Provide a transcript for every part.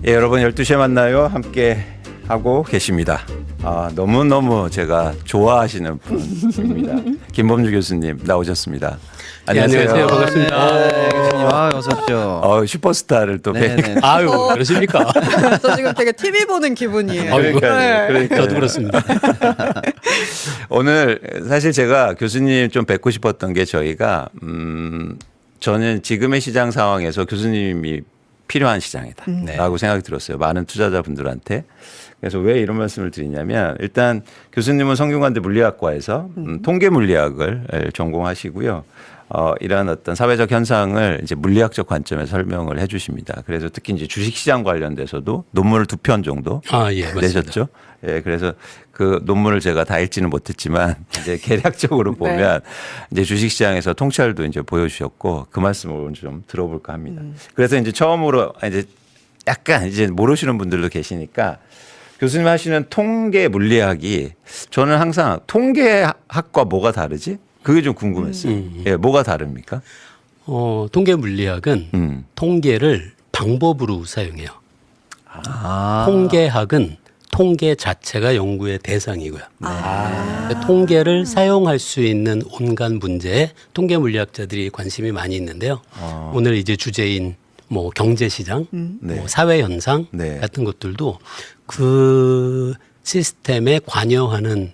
예, 여러분 12시에 만나요. 함께 하고 계십니다. 너무너무 제가 좋아하시는 분입니다. 김범주 교수님 나오셨습니다. 안녕하세요. 네, 안녕하세요. 반갑습니다. 네, 교수님, 어서 오십시오. 슈퍼스타를 또 네네. 아유, 그러십니까? 저 지금 되게 TV 보는 기분이에요. 그러니까요. 저도 그렇습니다. 오늘 사실 제가 교수님 좀 뵙고 싶었던 게 저희가 저는 지금의 시장 상황에서 교수님이 필요한 시장이다라고 생각이 들었어요. 많은 투자자분들한테. 그래서 왜 이런 말씀을 드리냐면 일단 교수님은 성균관대 물리학과에서 통계 물리학을 전공하시고요. 이러한 어떤 사회적 현상을 이제 물리학적 관점에서 설명을 해 주십니다. 그래서 특히 이제 주식시장 관련돼서도 논문을 2편 정도 예, 맞습니다. 내셨죠. 예, 그래서 그 논문을 제가 다 읽지는 못했지만 이제 개략적으로 보면 이제 주식시장에서 통찰도 이제 보여주셨고 그 말씀을 오늘 좀 들어볼까 합니다. 그래서 이제 처음으로 이제 약간 이제 모르시는 분들도 계시니까 교수님 하시는 통계 물리학이 저는 항상 통계학과 뭐가 다르지? 그게 좀 궁금했어요. 예, 뭐가 다릅니까? 통계 물리학은 통계를 방법으로 사용해요. 통계학은 통계 자체가 연구의 대상이고요. 통계를 사용할 수 있는 온갖 문제에 통계 물리학자들이 관심이 많이 있는데요. 오늘 이제 주제인 뭐 경제시장, 뭐 사회 현상 같은 것들도 그 시스템에 관여하는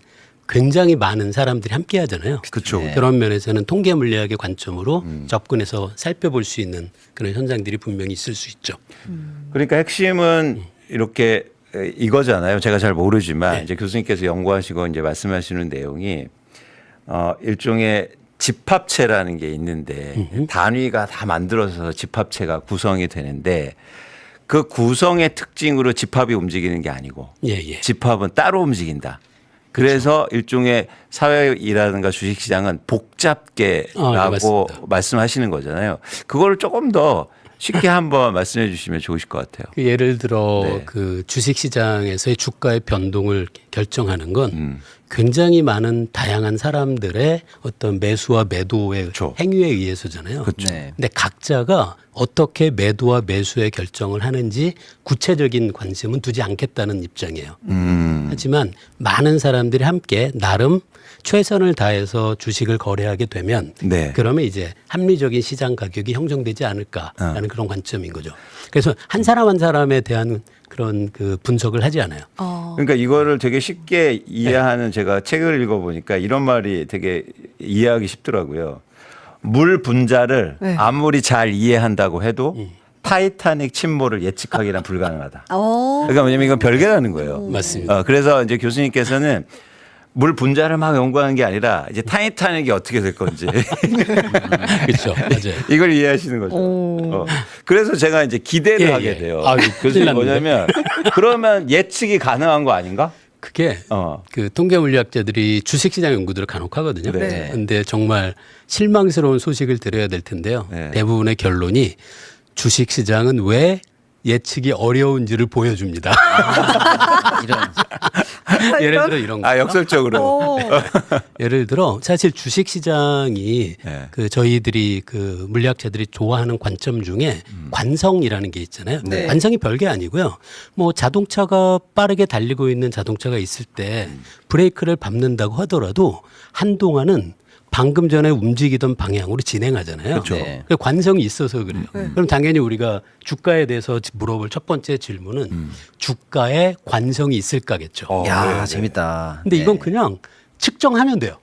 굉장히 많은 사람들이 함께 하잖아요. 그렇죠. 그런 면에서는 통계 물리학의 관점으로 접근해서 살펴볼 수 있는 그런 현상들이 분명히 있을 수 있죠. 그러니까 핵심은 이렇게 이거잖아요. 제가 잘 모르지만 이제 교수님께서 연구하시고 이제 말씀하시는 내용이 일종의 집합체라는 게 있는데 단위가 다 만들어서 집합체가 구성이 되는데 그 구성의 특징으로 집합이 움직이는 게 아니고 집합은 따로 움직인다. 그래서 일종의 사회이라든가 주식시장은 복잡계라고 말씀하시는 거잖아요. 그걸 조금 더 쉽게 한번 말씀해 주시면 좋으실 것 같아요. 예를 들어 그 주식시장에서의 주가의 변동을 결정하는 건 굉장히 많은 다양한 사람들의 어떤 매수와 매도의 행위에 의해서잖아요. 근데 각자가 어떻게 매도와 매수의 결정을 하는지 구체적인 관심은 두지 않겠다는 입장이에요. 하지만 많은 사람들이 함께 나름 최선을 다해서 주식을 거래하게 되면 그러면 이제 합리적인 시장 가격이 형성되지 않을까라는 그런 관점인 거죠. 그래서 한 사람 한 사람에 대한 그런 그 분석을 하지 않아요. 그러니까 이거를 되게 쉽게 이해하는 제가 책을 읽어보니까 이런 말이 되게 이해하기 쉽더라고요. 물 분자를 아무리 잘 이해한다고 해도 타이타닉 침몰을 예측하기란 불가능하다. 그러니까 뭐냐면 이건 별개라는 거예요. 맞습니다. 그래서 이제 교수님께서는 물 분자를 막 연구하는 게 아니라 이제 타이타닉이 어떻게 될 건지 그렇죠, 맞아요. 이걸 이해하시는 거죠. 그래서 제가 이제 기대를 하게 돼요. 교수님 뭐냐면 그러면 예측이 가능한 거 아닌가? 그게 그 통계 물리학자들이 주식시장 연구들을 간혹 하거든요. 그런데 정말 실망스러운 소식을 드려야 될 텐데요. 대부분의 결론이 주식시장은 왜 예측이 어려운지를 보여줍니다. 예를 들어 이런 거. 역설적으로. 예를 들어 사실 주식시장이 그 저희들이 그 물리학자들이 좋아하는 관점 중에 관성이라는 게 있잖아요. 관성이 별게 아니고요. 뭐 자동차가 빠르게 달리고 있는 자동차가 있을 때 브레이크를 밟는다고 하더라도 한동안은 방금 전에 움직이던 방향으로 진행하잖아요. 그 관성이 있어서 그래요. 그럼 당연히 우리가 주가에 대해서 물어볼 첫 번째 질문은 주가에 관성이 있을까겠죠. 야, 재밌다. 근데 이건 그냥 측정하면 돼요.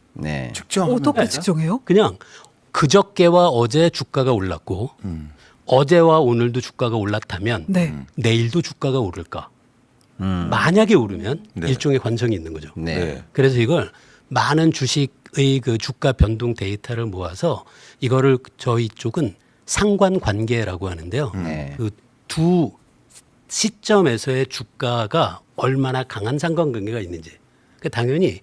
측정. 어떻게 측정해요? 그냥 그저께와 어제 주가가 올랐고 어제와 오늘도 주가가 올랐다면 내일도 주가가 오를까? 만약에 오르면 일종의 관성이 있는 거죠. 그래서 이걸 많은 주식의 그 주가 변동 데이터를 모아서 이거를 저희 쪽은 상관관계라고 하는데요. 그 두 시점에서의 주가가 얼마나 강한 상관관계가 있는지. 그러니까 당연히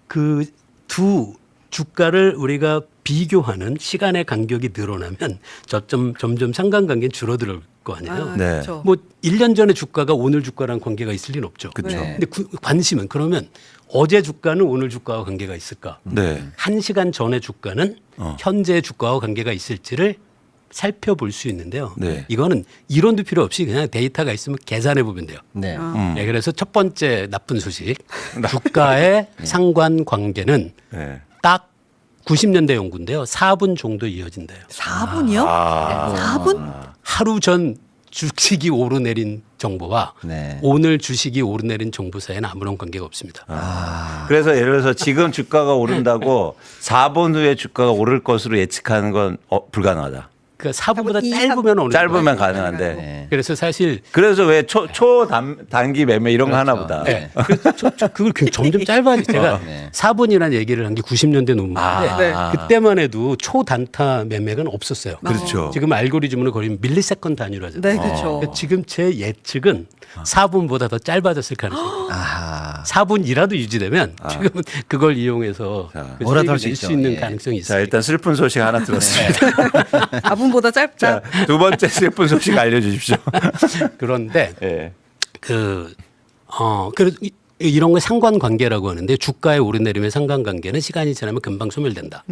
그 두 주가를 우리가 비교하는 시간의 간격이 늘어나면 점점 상관관계는 줄어들 거 아니에요. 그렇죠. 뭐 1년 전에 주가가 오늘 주가랑 관계가 있을 리는 없죠. 근데 관심은 그러면 어제 주가는 오늘 주가와 관계가 있을까? 1시간 전의 주가는 현재 주가와 관계가 있을지를 살펴볼 수 있는데요. 네. 이거는 이론도 필요 없이 그냥 데이터가 있으면 계산해 보면 돼요. 네. 네, 그래서 첫 번째 나쁜 소식, 주가의 상관관계는 네. 딱 90년대 연구인데요. 4분 정도 이어진대요. 4분이요? 아. 4분? 하루 전 주식이 오르내린 정보와 네. 오늘 주식이 오르내린 정보 사이에는 아무런 관계가 없습니다. 그래서 예를 들어서 지금 주가가 오른다고 4분 후에 주가가 오를 것으로 예측하는 건 불가능하다. 그러니까 4분보다 이 짧으면 어느 짧으면 정도 가능한데. 네. 그래서 사실 그래서 왜 초단기 매매 이런 거 하나 보다. 네. 그래서 그걸 점점 짧아지. 제가 네. 4분이라는 얘기를 한 게 90년대 논문인데 아. 그때만 해도 초단타 매매가 없었어요. 그렇죠. 지금 알고리즘으로 거의 밀리세컨 단위로 하잖아요. 네, 그렇죠. 그러니까 지금 제 예측은 4분보다 더 짧아졌을 가능성이 있어요. 아하. 4분이라도 유지되면 지금은 그걸 이용해서 그 몰아탈 수익을 수 낼 수 있죠. 있는 예. 가능성이 자, 있어요. 일단 슬픈 소식 하나 들었습니다. 4분보다 짧다. 자, 두 번째 슬픈 소식 알려주십시오. 그런데 예. 그래도 이런 거 상관관계라고 하는데 주가의 오르내림의 상관관계는 시간이 지나면 금방 소멸된다.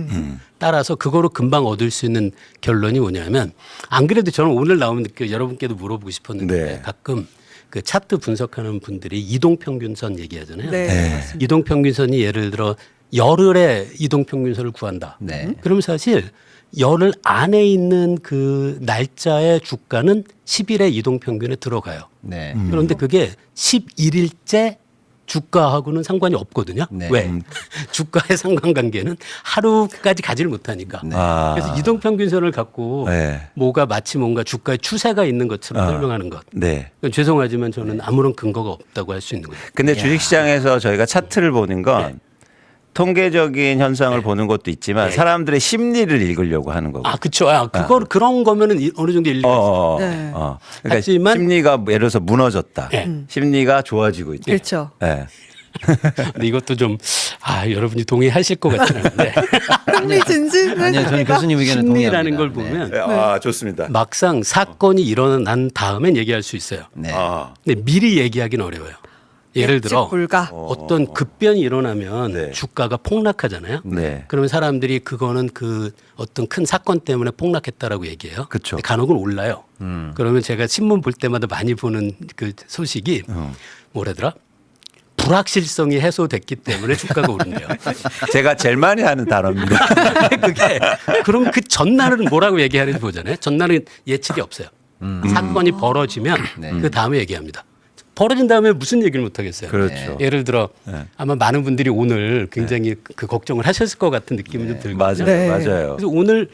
따라서 그거로 금방 얻을 수 있는 결론이 뭐냐면 안 그래도 저는 오늘 나오면 여러분께도 물어보고 싶었는데 네. 가끔 그 차트 분석하는 분들이 이동평균선 얘기하잖아요. 네. 네. 맞습니다. 이동평균선이 예를 들어 열흘에 이동평균선을 구한다. 네. 그럼 사실 열흘 안에 있는 그 날짜의 주가는 10일의 이동평균에 들어가요. 네. 그런데 그게 11일째 주가하고는 상관이 없거든요. 네. 왜? 주가의 상관관계는 하루까지 가지를 못하니까. 네. 아. 그래서 이동평균선을 갖고 네. 뭐가 마치 뭔가 주가의 추세가 있는 것처럼 설명하는 것. 네. 그건 죄송하지만 저는 아무런 근거가 없다고 할 수 있는 거예요. 근데 주식시장에서 저희가 차트를 보는 건 통계적인 현상을 보는 것도 있지만 사람들의 심리를 읽으려고 하는 거고. 아, 그쵸. 그런 거면은 어느 정도 일리가 있어요. 네. 그러니까 하지만- 심리가 예를 들어서 무너졌다. 네. 심리가 좋아지고 있다. 그렇죠. 네. 근데 이것도 좀, 여러분이 동의하실 것 같지는 않은데. 흥미진진한 아니요, 저는 교수님 의견에 심리라는 동의합니다. 걸 보면 아, 좋습니다. 막상 사건이 일어난 다음엔 얘기할 수 있어요. 네. 아. 근데 미리 얘기하기는 어려워요. 예를 들어 예측 불가. 어떤 급변이 일어나면 네. 주가가 폭락하잖아요. 네. 그러면 사람들이 그거는 그 어떤 큰 사건 때문에 폭락했다라고 얘기해요. 그쵸. 근데 간혹은 올라요. 그러면 제가 신문 볼 때마다 많이 보는 그 소식이 뭐라더라? 불확실성이 해소됐기 때문에 주가가 오른대요. 제가 제일 많이 하는 단어입니다. 그게 그럼 그 전날은 뭐라고 얘기하는지 보잖아요. 전날은 예측이 없어요. 사건이 벌어지면 그 다음에 얘기합니다. 벌어진 다음에 무슨 얘기를 못 하겠어요. 그렇죠. 예를 들어 아마 많은 분들이 오늘 굉장히 그 걱정을 하셨을 것 같은 느낌이 좀 들거든요. 맞아요. 네. 맞아요. 그래서 오늘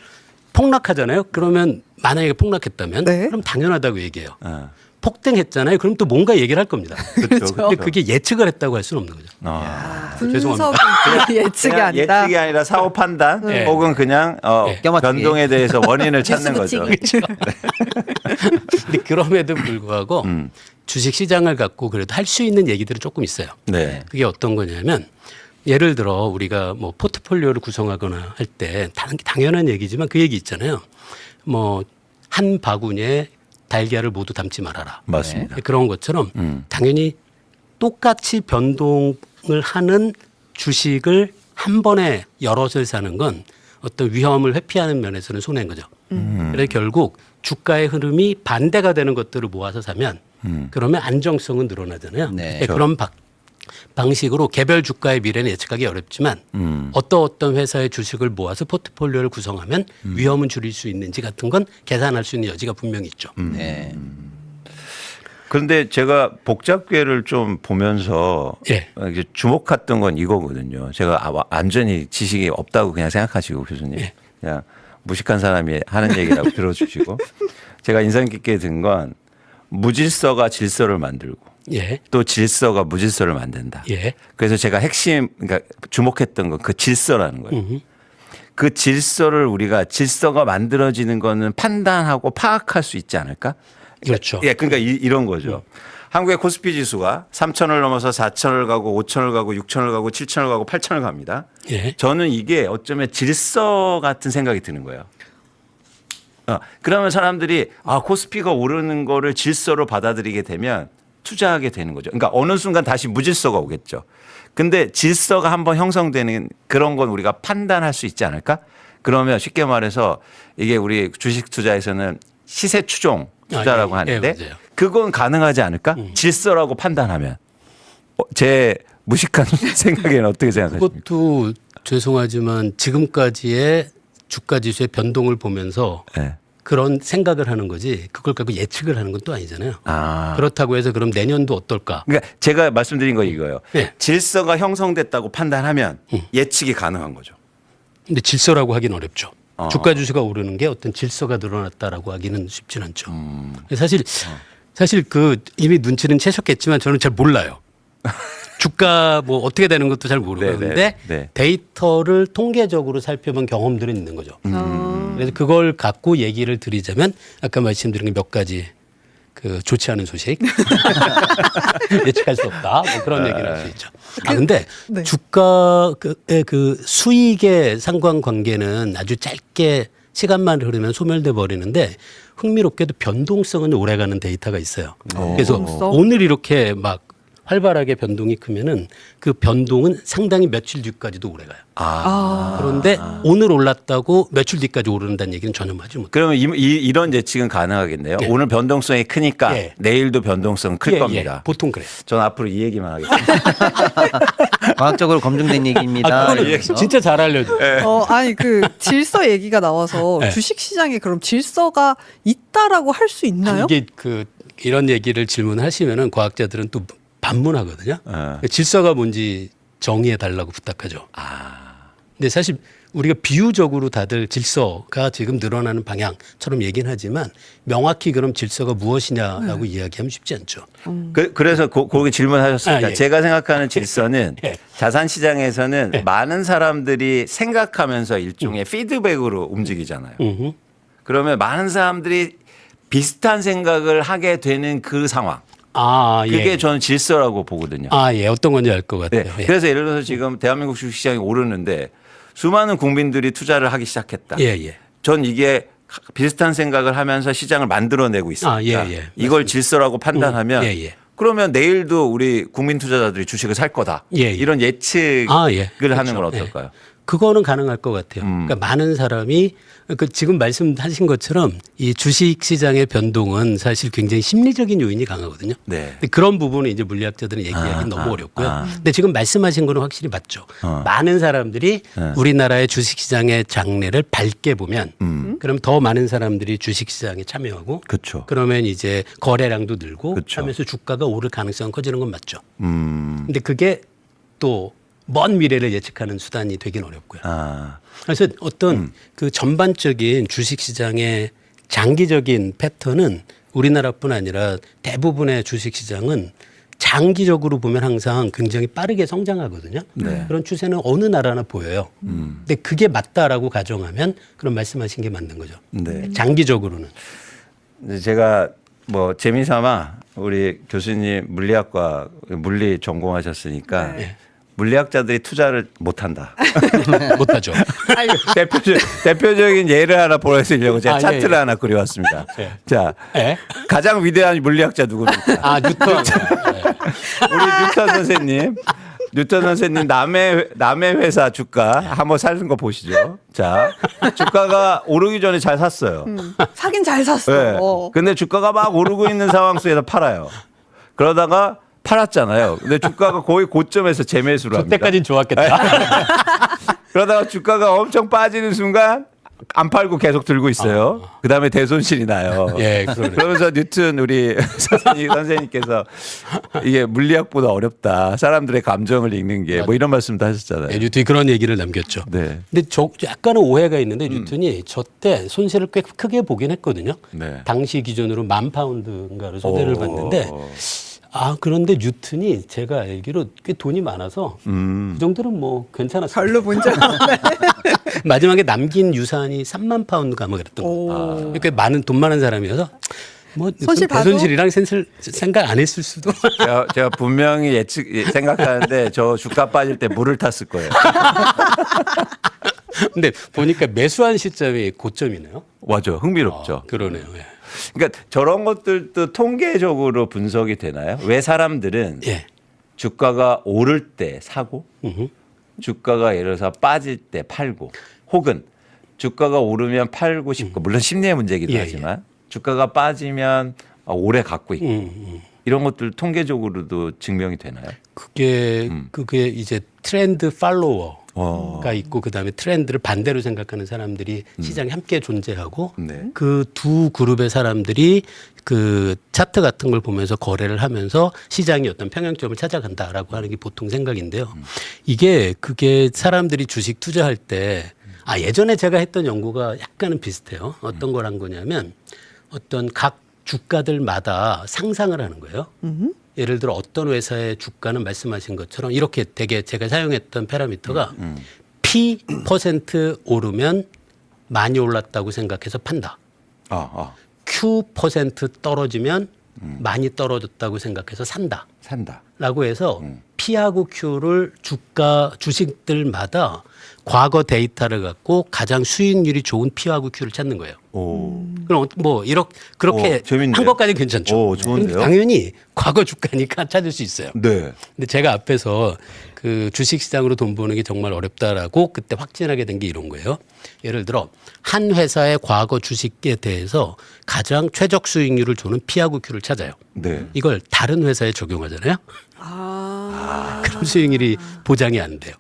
폭락하잖아요. 그러면 만약에 폭락했다면 네. 그럼 당연하다고 얘기해요. 어. 폭등했잖아요. 그럼 또 뭔가 얘기를 할 겁니다. 그렇죠. 근데 그게 예측을 했다고 할 수는 없는 거죠. 분석이 예측이 그냥 아니다. 예측이 아니라 사후 판단 네. 혹은 그냥 껴맞추기. 변동에 대해서 원인을 찾는 거죠. 붙이기. 근데 그럼에도 불구하고 주식 시장을 갖고 그래도 할 수 있는 얘기들은 조금 있어요. 네. 그게 어떤 거냐면 예를 들어 우리가 뭐 포트폴리오를 구성하거나 할 때 당연한 얘기지만 그 얘기 있잖아요. 뭐 한 바구니에 달걀을 모두 담지 말아라. 맞습니다. 그런 것처럼 당연히 똑같이 변동을 하는 주식을 한 번에 여럿을 사는 건 어떤 위험을 회피하는 면에서는 손해인 거죠. 그래서 결국 주가의 흐름이 반대가 되는 것들을 모아서 사면 그러면 안정성은 늘어나잖아요. 네. 그런 방식으로 개별 주가의 미래는 예측하기 어렵지만 어떤 회사의 주식을 모아서 포트폴리오를 구성하면 위험은 줄일 수 있는지 같은 건 계산할 수 있는 여지가 분명히 있죠. 네. 그런데 제가 복잡계를 좀 보면서 예. 이제 주목했던 건 이거거든요. 제가 완전히 지식이 없다고 그냥 생각하시고 교수님 예. 그냥 무식한 사람이 하는 얘기라고 들어주시고 제가 인상 깊게 든 건 무질서가 질서를 만들고 예. 또 질서가 무질서를 만든다. 예. 그래서 제가 핵심 그러니까 주목했던 건 그 질서라는 거예요. 그 질서를 우리가 질서가 만들어지는 거는 판단하고 파악할 수 있지 않을까? 그렇죠. 예, 그러니까 이런 거죠. 한국의 코스피 지수가 3,000을 넘어서 4,000을 가고 5,000을 가고 6,000을 가고 7,000을 가고 8,000을 갑니다. 예. 저는 이게 어쩌면 질서 같은 생각이 드는 거예요. 그러면 사람들이 코스피가 오르는 거를 질서로 받아들이게 되면 투자하게 되는 거죠. 그러니까 어느 순간 다시 무질서가 오겠죠. 근데 질서가 한번 형성되는 그런 건 우리가 판단할 수 있지 않을까? 그러면 쉽게 말해서 이게 우리 주식 투자에서는 시세 추종 투자라고 하는데 맞아요. 그건 가능하지 않을까? 질서라고 판단하면. 제 무식한 생각에는 어떻게 생각하십니까? 그것도 죄송하지만 지금까지의 주가 지수의 변동을 보면서 네. 그런 생각을 하는 거지 그걸 갖고 예측을 하는 건 또 아니잖아요. 아. 그렇다고 해서 그럼 내년도 어떨까? 그러니까 제가 말씀드린 거 이거예요. 네. 질서가 형성됐다고 판단하면 예측이 가능한 거죠. 근데 질서라고 하기는 어렵죠. 주가 지수가 오르는 게 어떤 질서가 늘어났다라고 하기는 쉽진 않죠. 사실 그 이미 눈치는 채셨겠지만 저는 잘 몰라요. 주가 뭐 어떻게 되는 것도 잘 모르는데 네. 데이터를 통계적으로 살펴본 경험들은 있는 거죠. 그래서 그걸 갖고 얘기를 드리자면 아까 말씀드린 몇 가지 그 좋지 않은 소식 예측할 수 없다 뭐 그런 얘기를 할 수 있죠. 근데 네. 주가의 그 수익의 상관관계는 아주 짧게 시간만 흐르면 소멸돼 버리는데 흥미롭게도 변동성은 오래가는 데이터가 있어요. 그래서 변동성? 오늘 이렇게 막 활발하게 변동이 크면은 그 변동은 상당히 며칠 뒤까지도 오래가요. 그런데 오늘 올랐다고 며칠 뒤까지 오른다는 얘기는 전혀 하지 못해요. 그러면 이런 예측은 가능하겠네요. 네. 오늘 변동성이 크니까 예. 내일도 변동성 클 겁니다. 보통 그래요. 전 앞으로 이 얘기만 하겠습니다. 과학적으로 검증된 얘기입니다. 그거는 이러면서. 진짜 잘 알려줘. 아니 그 질서 얘기가 나와서 네. 주식 시장에 그럼 질서가 있다라고 할 수 있나요? 이게 그 이런 얘기를 질문하시면은 과학자들은 또 반문하거든요. 질서가 뭔지 정의해 달라고 부탁하죠. 근데 사실 우리가 비유적으로 다들 질서가 지금 늘어나는 방향처럼 얘기는 하지만 명확히 그럼 질서가 무엇이냐라고 이야기하면 쉽지 않죠. 그래서 거기 질문하셨으니까 예. 제가 생각하는 질서는 예. 자산 시장에서는 예. 많은 사람들이 생각하면서 일종의 피드백으로 움직이잖아요. 그러면 많은 사람들이 비슷한 생각을 하게 되는 그 상황. 그게 예. 저는 질서라고 보거든요. 예. 어떤 건지 알 것 같아요. 네. 예. 그래서 예를 들어서 지금 대한민국 주식시장이 오르는데 수많은 국민들이 투자를 하기 시작했다. 예. 전 이게 비슷한 생각을 하면서 시장을 만들어내고 있습니다. 예. 이걸 질서라고 판단하면 예. 그러면 내일도 우리 국민 투자자들이 주식을 살 거다. 예. 이런 예측을 예. 하는 건 그렇죠. 어떨까요? 그거는 가능할 것 같아요. 그러니까 많은 사람이 그 지금 말씀하신 것처럼 이 주식 시장의 변동은 사실 굉장히 심리적인 요인이 강하거든요. 네. 근데 그런 부분은 이제 물리학자들은 얘기하기 너무 어렵고요. 근데 지금 말씀하신 거는 확실히 맞죠. 많은 사람들이 우리나라의 주식 시장의 장래를 밝게 보면 그럼 더 많은 사람들이 주식 시장에 참여하고 그렇죠. 그러면 이제 거래량도 늘고 그쵸. 하면서 주가가 오를 가능성이 커지는 건 맞죠. 근데 그게 또 먼 미래를 예측하는 수단이 되긴 어렵고요. 그래서 어떤 그 전반적인 주식 시장의 장기적인 패턴은 우리나라뿐 아니라 대부분의 주식 시장은 장기적으로 보면 항상 굉장히 빠르게 성장하거든요. 그런 추세는 어느 나라나 보여요. 근데 그게 맞다라고 가정하면 그런 말씀하신 게 맞는 거죠. 네. 장기적으로는. 근데 제가 뭐 재미삼아 우리 교수님 물리학과 물리 전공하셨으니까 네. 물리학자들이 투자를 못한다. 못하죠. 대표적인 예를 하나 보여드리려고 제가 예, 차트를 예. 하나 그려왔습니다. 예. 자, 예? 가장 위대한 물리학자 누굽니까? 뉴턴. 우리 뉴턴 선생님. 뉴턴 선생님 남의 회사 주가 한번 사는 거 보시죠. 자, 주가가 오르기 전에 잘 샀어요. 사긴 잘 샀어. 네. 근데 주가가 막 오르고 있는 상황 속에서 팔아요. 그러다가 팔았잖아요. 근데 주가가 거의 고점에서 재매수를 합니다. 그때까지는 좋았겠다. 그러다가 주가가 엄청 빠지는 순간 안 팔고 계속 들고 있어요. 그다음에 대손실이 나요. 예, 그러네. 그러면서 뉴턴 우리 선생님께서 이게 물리학보다 어렵다. 사람들의 감정을 읽는 게 뭐 이런 말씀도 하셨잖아요. 네, 뉴턴이 그런 얘기를 남겼죠. 네. 근데 약간은 오해가 있는데 뉴턴이 저 때 손실을 꽤 크게 보긴 했거든요. 네. 당시 기준으로 10,000파운드인가를 손해를 봤는데 그런데 뉴턴이 제가 알기로 꽤 돈이 많아서 그 정도는 뭐 괜찮았어요. 별로 문제 없네. 마지막에 남긴 유산이 3만 파운드가 뭐 그랬던 거예요. 꽤 돈 많은 사람이어서 뭐 손실 봐도? 대손실이랑 생각 안 했을 수도. 제가 분명히 생각하는데 저 주가 빠질 때 물을 탔을 거예요. 근데 보니까 매수한 시점이 고점이네요. 맞아, 흥미롭죠. 그러네요. 예. 그러니까 저런 것들도 통계적으로 분석이 되나요? 왜 사람들은 예. 주가가 오를 때 사고 주가가 예를 들어서 빠질 때 팔고 혹은 주가가 오르면 팔고 싶고 물론 심리의 문제이기도 예, 하지만 주가가 빠지면 오래 갖고 있고 이런 것들 통계적으로도 증명이 되나요? 그게 이제 트렌드 팔로워. 어. 가 있고 그다음에 트렌드를 반대로 생각하는 사람들이 시장에 함께 존재하고 네. 그 두 그룹의 사람들이 그 차트 같은 걸 보면서 거래를 하면서 시장이 어떤 평형점을 찾아간다라고 하는 게 보통 생각인데요. 그게 사람들이 주식 투자할 때 예전에 제가 했던 연구가 약간은 비슷해요. 어떤 걸 한 거냐면 어떤 각 주가들마다 상상을 하는 거예요. 예를 들어 어떤 회사의 주가는 말씀하신 것처럼 이렇게 되게 제가 사용했던 파라미터가 P% 오르면 많이 올랐다고 생각해서 판다. Q% 떨어지면 많이 떨어졌다고 생각해서 산다. 산다. 라고 해서 P하고 Q를 주식들마다 과거 데이터를 갖고 가장 수익률이 좋은 P하고 Q를 찾는 거예요. 오. 그럼 뭐 그렇게 재밌네요. 한 것까지 괜찮죠. 오, 좋은데요? 근데 당연히 과거 주가니까 찾을 수 있어요. 네. 근데 제가 앞에서 그 주식 시장으로 돈 버는 게 정말 어렵다라고 그때 확진하게 된 게 이런 거예요. 예를 들어 한 회사의 과거 주식에 대해서 가장 최적 수익률을 주는 P하고 Q를 찾아요. 네. 이걸 다른 회사에 적용하잖아요. 그럼 수익률이 보장이 안 돼요.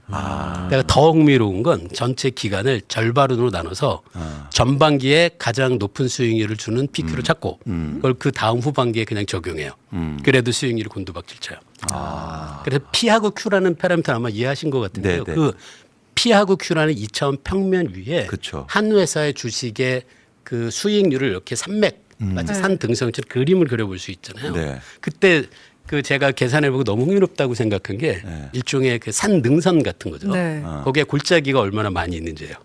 내가 더 흥미로운 건 전체 기간을 절반으로 나눠서 전반기에 가장 높은 수익률을 주는 PQ를 찾고 그걸 그 다음 후반기에 그냥 적용해요. 그래도 수익률이 곤두박질 쳐요. 그래서 P하고 Q라는 파라미터 아마 이해하신 것 같은데요. 네, 네. 그 P하고 Q라는 2차원 평면 위에 그쵸. 한 회사의 주식의 그 수익률을 이렇게 산맥 마치 산 등성처럼 그림을 그려볼 수 있잖아요. 네. 그때 그 제가 계산해보고 너무 흥미롭다고 생각한 게 일종의 그 산 능선 같은 거죠. 네. 거기에 골짜기가 얼마나 많이 있는지예요.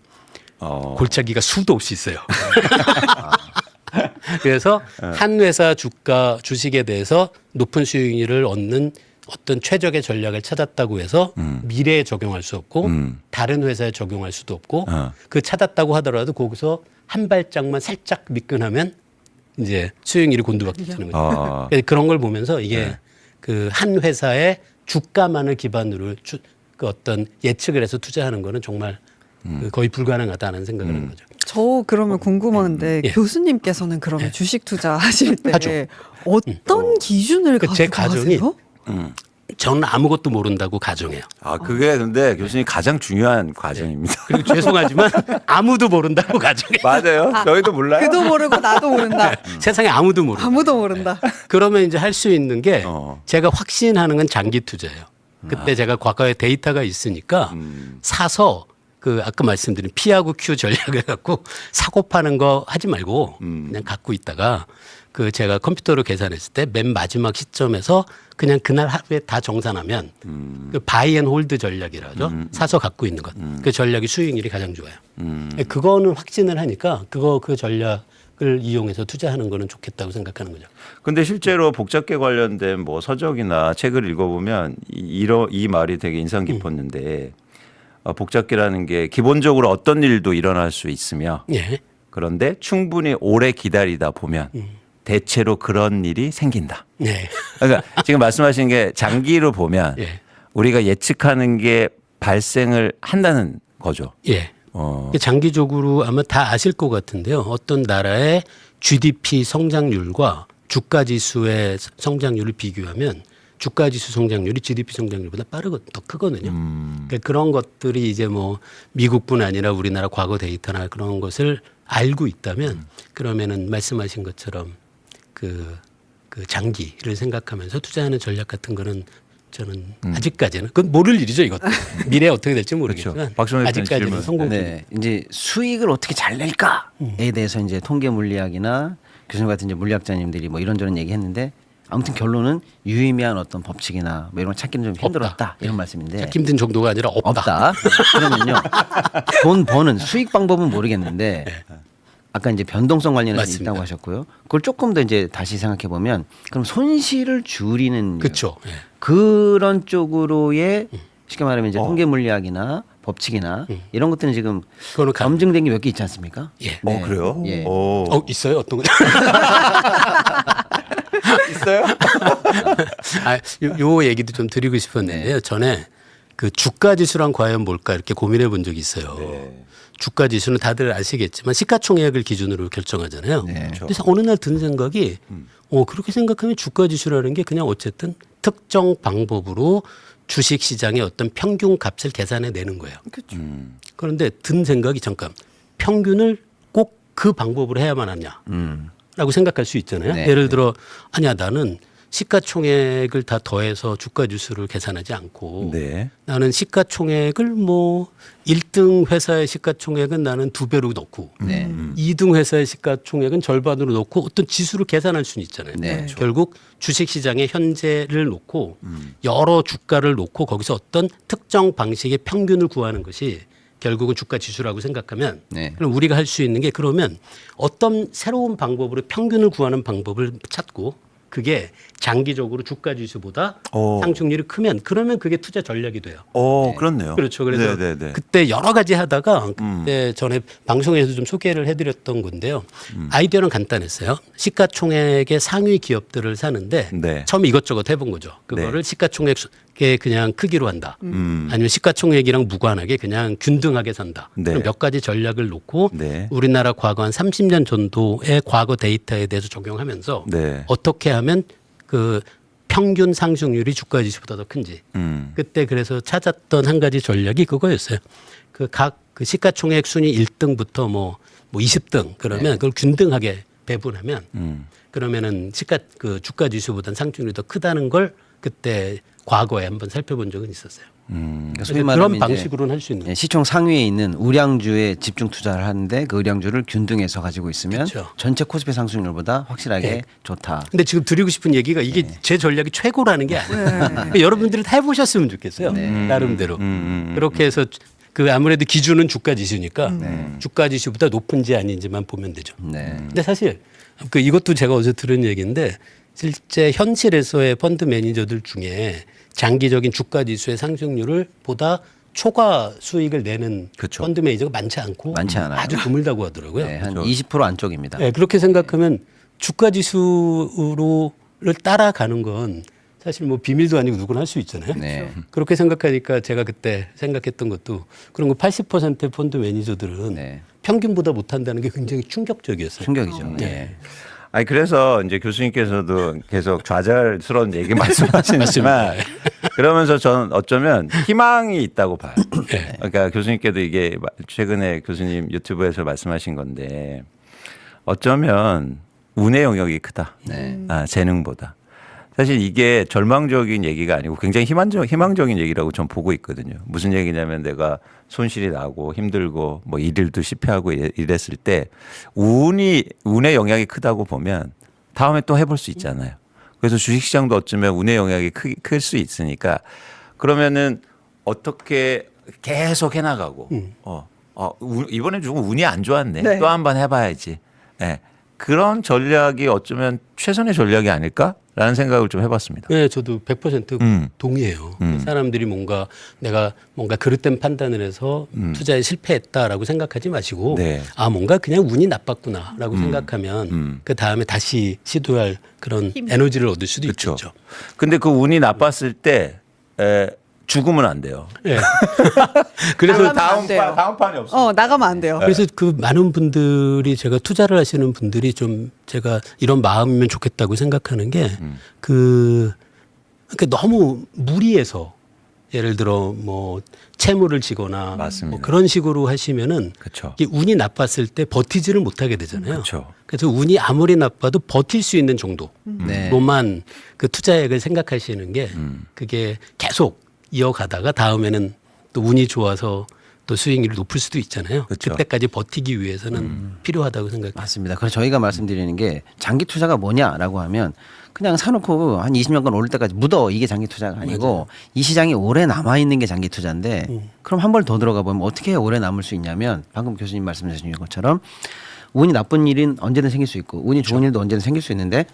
골짜기가 수도 없이 있어요. 그래서 한 회사 주식에 대해서 높은 수익률을 얻는 어떤 최적의 전략을 찾았다고 해서 미래에 적용할 수 없고 다른 회사에 적용할 수도 없고 그 찾았다고 하더라도 거기서 한 발짝만 살짝 미끈하면 이제 수익률이 곤두박질치는 거죠. 그래서 그런 걸 보면서 이게 그 한 회사의 주가만을 기반으로 그 어떤 예측을 해서 투자하는 거는 정말 거의 불가능하다는 생각을 하는 거죠. 저 그러면 궁금한데 예. 교수님께서는 그러면 주식 투자 하실 때 하죠. 어떤 기준을 그 제 가지고 가정이 하세요? 저는 아무것도 모른다고 가정해요. 그게 근데 교수님 가장 중요한 과정입니다. 그리고 죄송하지만 아무도 모른다고 가정해요. 맞아요. 저희도 몰라요. 그도 모르고 나도 모른다. 세상에 아무도 모르고. 아무도 모른다. 그러면 이제 할 수 있는 게 제가 확신하는 건 장기 투자예요. 그때 제가 과거에 데이터가 있으니까 사서 그 아까 말씀드린 P하고 Q 전략을 갖고 사고 파는 거 하지 말고 그냥 갖고 있다가 그 제가 컴퓨터로 계산했을 때 맨 마지막 시점에서 그냥 그날 하루에 다 정산하면 그 바이 앤 홀드 전략이라 하죠. 사서 갖고 있는 것. 그 전략이 수익률이 가장 좋아요. 그거는 확신을 하니까 그 전략을 이용해서 투자하는 거는 좋겠다고 생각하는 거죠. 근데 실제로 복잡계 관련된 뭐 서적이나 책을 읽어보면 이 말이 되게 인상 깊었는데 복잡계라는 게 기본적으로 어떤 일도 일어날 수 있으며 예. 그런데 충분히 오래 기다리다 보면 대체로 그런 일이 생긴다. 네. 그러니까 지금 말씀하신 게 장기로 보면 예. 우리가 예측하는 게 발생을 한다는 거죠. 예. 장기적으로 아마 다 아실 것 같은데요. 어떤 나라의 GDP 성장률과 주가 지수의 성장률을 비교하면 주가 지수 성장률이 GDP 성장률보다 더 크거든요. 그러니까 그런 것들이 이제 뭐 미국뿐 아니라 우리나라 과거 데이터나 그런 것을 알고 있다면 그러면은 말씀하신 것처럼 그 장기를 생각하면서 투자하는 전략 같은 거는 저는 아직까지는 그건 모를 일이죠, 이것도. 미래에 어떻게 될지 모르겠지만 그렇죠. 박정희 대표님 아직까지는 질문. 성공 중. 네, 이제 수익을 어떻게 잘 낼까에 대해서 이제 통계 물리학이나 교수님 같은 이제 물리학자님들이 뭐 이런저런 얘기했는데 아무튼 결론은 유의미한 어떤 법칙이나 뭐 이런 걸 찾기는 좀 힘들었다 이런 말씀인데 찾기 힘든 정도가 아니라 없다. 그러면요, 돈 버는 수익 방법은 모르겠는데 아까 이제 변동성 관련해서 맞습니다. 있다고 하셨고요. 그걸 조금 더 이제 다시 생각해 보면 그럼 손실을 줄이는 그렇죠. 예. 그런 쪽으로의 쉽게 말하면 이제 통계 물리학이나 법칙이나 이런 것들은 지금 그거는 검증된 게 몇 개 있지 않습니까? 예. 네. 그래요? 예. 있어요? 어떤 거? 있어요? 요 얘기도 좀 드리고 싶었는데요. 전에 그 주가 지수란 과연 뭘까 이렇게 고민해 본 적이 있어요. 주가 지수는 다들 아시겠지만 시가총액을 기준으로 결정하잖아요. 네. 그래서 어느 날 든 생각이 그렇게 생각하면 주가 지수라는 게 그냥 어쨌든 특정 방법으로 주식 시장의 어떤 평균 값을 계산해 내는 거예요. 그렇죠. 그런데 든 생각이 잠깐 평균을 꼭 그 방법으로 해야만 하냐? 라고 생각할 수 있잖아요. 네. 예를 들어 아니야 나는 시가총액을 다 더해서 주가 지수를 계산하지 않고 네. 나는 시가총액을 뭐 1등 회사의 시가총액은 나는 2배로 넣고 네. 2등 회사의 시가총액은 절반으로 넣고 어떤 지수를 계산할 수는 있잖아요. 네. 결국 주식시장의 현재를 놓고 여러 주가를 놓고 거기서 어떤 특정 방식의 평균을 구하는 것이 결국은 주가 지수라고 생각하면 네. 그럼 우리가 할 수 있는 게 그러면 어떤 새로운 방법으로 평균을 구하는 방법을 찾고 그게 장기적으로 주가 지수보다 상승률이 크면 그러면 그게 투자 전략이 돼요. 그렇네요. 그렇죠. 그래서 네네네. 그때 여러 가지 하다가 그때 전에 방송에서 좀 소개를 해드렸던 건데요. 아이디어는 간단했어요. 시가총액의 상위 기업들을 사는데 네. 처음에 이것저것 해본 거죠. 그거를 시가총액의 그냥 크기로 한다. 아니면 시가총액이랑 무관하게 그냥 균등하게 산다. 네. 그럼 몇 가지 전략을 놓고 네. 우리나라 과거 한 30년 정도의 과거 데이터에 대해서 적용하면서 네. 어떻게 하면 그 평균 상승률이 주가 지수보다 더 큰지 그때 그래서 찾았던 한 가지 전략이 그거였어요. 그 각 그 시가총액 순위 1등부터 뭐 20등 그러면 그걸 균등하게 배분하면 그러면은 그 주가 지수보다는 상승률이 더 크다는 걸 그때 과거에 한번 살펴본 적은 있었어요. 그러니까 그래서 소위 말하면 그런 이제 방식으로는 할 수 있는 거예요. 시총 상위에 있는 우량주에 집중 투자를 하는데 그 우량주를 균등해서 가지고 있으면 그렇죠. 전체 코스피 상승률보다 확실하게 네. 좋다. 근데 지금 드리고 싶은 얘기가 이게 제 전략이 최고라는 게 아니에요. 그러니까 여러분들이 다 해보셨으면 좋겠어요. 나름대로. 그렇게 해서 그 아무래도 기준은 주가 지수니까 주가 지수보다 높은지 아닌지만 보면 되죠. 네. 근데 사실 그 이것도 제가 어제 들은 얘기인데 실제 현실에서의 펀드 매니저들 중에 장기적인 주가 지수의 상승률을 보다 초과 수익을 내는 그쵸. 펀드 매니저가 많지 않고 많지 않아요. 아주 드물다고 하더라고요. 네, 한 20% 안쪽입니다. 네, 그렇게 생각하면 주가 지수를 따라가는 건 사실 뭐 비밀도 아니고 누구나 할 수 있잖아요. 네. 그렇게 생각하니까 제가 그때 생각했던 것도 그런 거 80%의 펀드 매니저들은 네. 평균보다 못한다는 게 굉장히 충격적이었어요. 충격이죠. 네. 아니 그래서 이제 교수님께서도 계속 좌절스러운 얘기 말씀하시지만 맞습니다. 그러면서 저는 어쩌면 희망이 있다고 봐요. 그러니까 교수님께도 이게 최근에 교수님 유튜브에서 말씀하신 건데 어쩌면 운의 영역이 크다. 재능보다. 사실 이게 절망적인 얘기가 아니고 굉장히 희망적인 얘기라고 전 보고 있거든요. 무슨 얘기냐면 내가 손실이 나고 힘들고 뭐 일일도 실패하고 이랬을 때 운의 영향이 크다고 보면 다음에 또 해볼 수 있잖아요. 그래서 주식시장도 어쩌면 운의 영향이 클 수 있으니까 그러면은 어떻게 계속 해나가고 이번에 조금 운이 안 좋았네. 네. 또 한 번 해봐야지. 네. 그런 전략이 어쩌면 최선의 전략이 아닐까라는 생각을 좀 해봤습니다. 네, 저도 100% 동의해요. 사람들이 내가 뭔가 그릇된 판단을 해서 투자에 실패했다라고 생각하지 마시고 네. 뭔가 그냥 운이 나빴구나라고 생각하면 그 다음에 다시 시도할 그런 에너지를 얻을 수도 그렇죠. 있겠죠. 근데 그 운이 나빴을 때 죽으면 안 돼요. 네. 그래서 나가면 안 돼요. 다음 판이 없어. 나가면 안 돼요. 그래서 그 많은 분들이 제가 투자를 하시는 분들이 좀 제가 이런 마음이면 좋겠다고 생각하는 게 그러니까 너무 무리해서 예를 들어 뭐 채무를 지거나 맞습니다. 뭐 그런 식으로 하시면은 그렇죠. 이게 운이 나빴을 때 버티지를 못하게 되잖아요. 그렇죠. 그래서 운이 아무리 나빠도 버틸 수 있는 정도로만 그 투자액을 생각하시는 게 그게 계속 이어가다가 다음에는 또 운이 좋아서 또 수익률이 높을 수도 있잖아요. 그렇죠. 그때까지 버티기 위해서는 필요하다고 생각해요. 맞습니다. 그래서 저희가 말씀드리는 게 장기 투자가 뭐냐라고 하면 그냥 사놓고 한 20년간 오를 때까지 묻어 이게 장기 투자가 아니고 이 시장이 오래 남아 있는 게 장기 투자인데 그럼 한 번 더 들어가 보면 어떻게 오래 남을 수 있냐면 방금 교수님 말씀하신 것처럼 운이 나쁜 일은 언제든 생길 수 있고 운이 좋은 일도 언제든 생길 수 있는데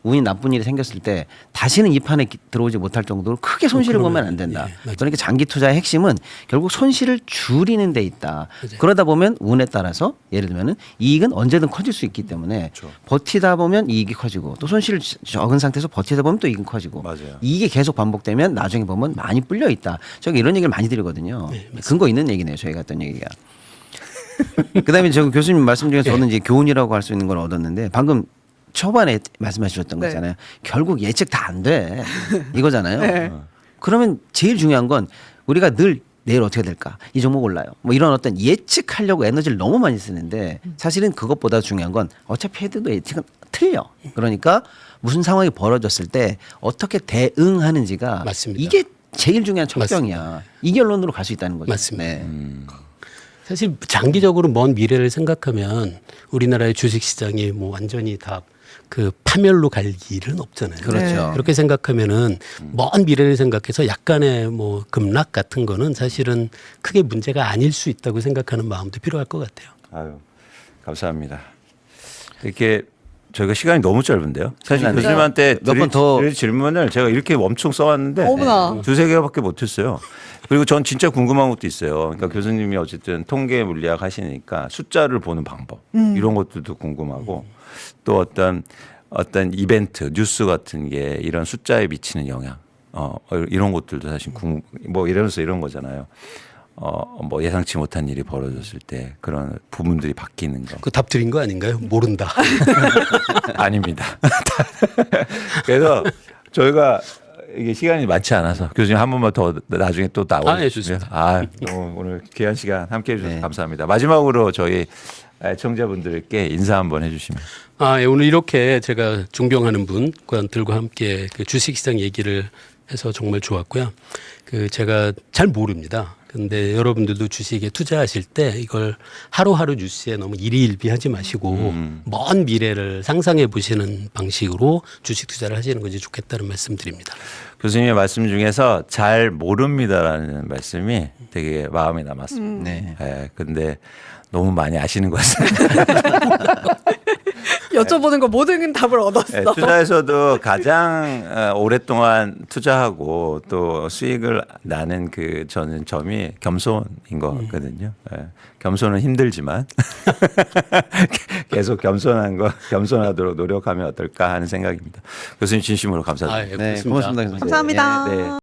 운이 나쁜 일이 생겼을 때 다시는 이 판에 들어오지 못할 정도로 크게 손실을 보면 안 된다. 그러니까 장기 투자의 핵심은 결국 손실을 줄이는 데 있다. 그러다 보면 운에 따라서 예를 들면은 이익은 언제든 커질 수 있기 때문에 버티다 보면 이익이 커지고 또 손실을 적은 상태에서 버티다 보면 또 이익은 커지고 맞아요. 이게 계속 반복되면 나중에 보면 많이 불려 있다. 저기 이런 얘기를 많이 드리거든요. 근거 있는 얘기네요. 저희가 했던 얘기가. 그다음에 저 교수님 말씀 중에 저는 이제 교훈이라고 할 수 있는 걸 얻었는데 방금 초반에 말씀하셨던 네. 거잖아요. 결국 예측 다 안 돼. 이거잖아요. 네. 그러면 제일 중요한 건 우리가 늘 내일 어떻게 될까? 이 종목 올라요. 뭐 이런 어떤 예측하려고 에너지를 너무 많이 쓰는데 사실은 그것보다 중요한 건 어차피 해도 예측은 틀려. 그러니까 무슨 상황이 벌어졌을 때 어떻게 대응하는지가 맞습니다. 이게 제일 중요한 척경이야. 이 결론으로 갈 수 있다는 거죠. 맞습니다. 네. 사실 장기적으로 먼 미래를 생각하면 우리나라의 주식시장이 뭐 완전히 다 그 파멸로 갈 일은 없잖아요. 그렇죠. 그렇게 생각하면은 먼 미래를 생각해서 약간의 뭐 급락 같은 거는 사실은 크게 문제가 아닐 수 있다고 생각하는 마음도 필요할 것 같아요. 아유, 감사합니다. 이렇게 저희가 시간이 너무 짧은데요. 사실 네. 교수님한테 몇 번 더- 드릴 질문을 제가 이렇게 엄청 써왔는데 어머나. 두세 개밖에 못했어요. 그리고 전 진짜 궁금한 것도 있어요. 그러니까 교수님이 어쨌든 통계 물리학 하시니까 숫자를 보는 방법 이런 것들도 궁금하고 또 어떤 이벤트 뉴스 같은 게 이런 숫자에 미치는 영향 이런 것들도 사실 뭐 이러면서 이런 거잖아요. 뭐 예상치 못한 일이 벌어졌을 때 그런 부분들이 바뀌는 거. 그 답 드린 거 아닌가요? 모른다. 아닙니다. 그래서 저희가 이게 시간이 많지 않아서 교수님 한 번만 더 나중에 또 나오시면 예, 좋습니다. 오늘 귀한 시간 함께해 주셔서 네. 감사합니다. 마지막으로 저희 청자분들께 인사 한번 해주시면. 예, 오늘 이렇게 제가 존경하는 분들과 함께 그 주식시장 얘기를 해서 정말 좋았고요. 그 제가 잘 모릅니다. 근데 여러분들도 주식에 투자하실 때 이걸 하루하루 뉴스에 너무 일희일비하지 마시고 먼 미래를 상상해 보시는 방식으로 주식 투자를 하시는 것이 좋겠다는 말씀드립니다. 교수님의 말씀 중에서 잘 모릅니다라는 말씀이 되게 마음에 남았습니다. 네. 근데 너무 많이 아시는 것 같습니다. 여쭤보는 거 모든 답을 얻었어. 네, 투자에서도 가장 오랫동안 투자하고 또 수익을 나는 그 저는 점이 겸손인 것 같거든요. 겸손은 힘들지만 계속 겸손하도록 노력하면 어떨까 하는 생각입니다. 교수님 진심으로 감사드립니다. 예, 네, 고맙습니다. 고맙습니다. 교수님. 감사합니다. 네.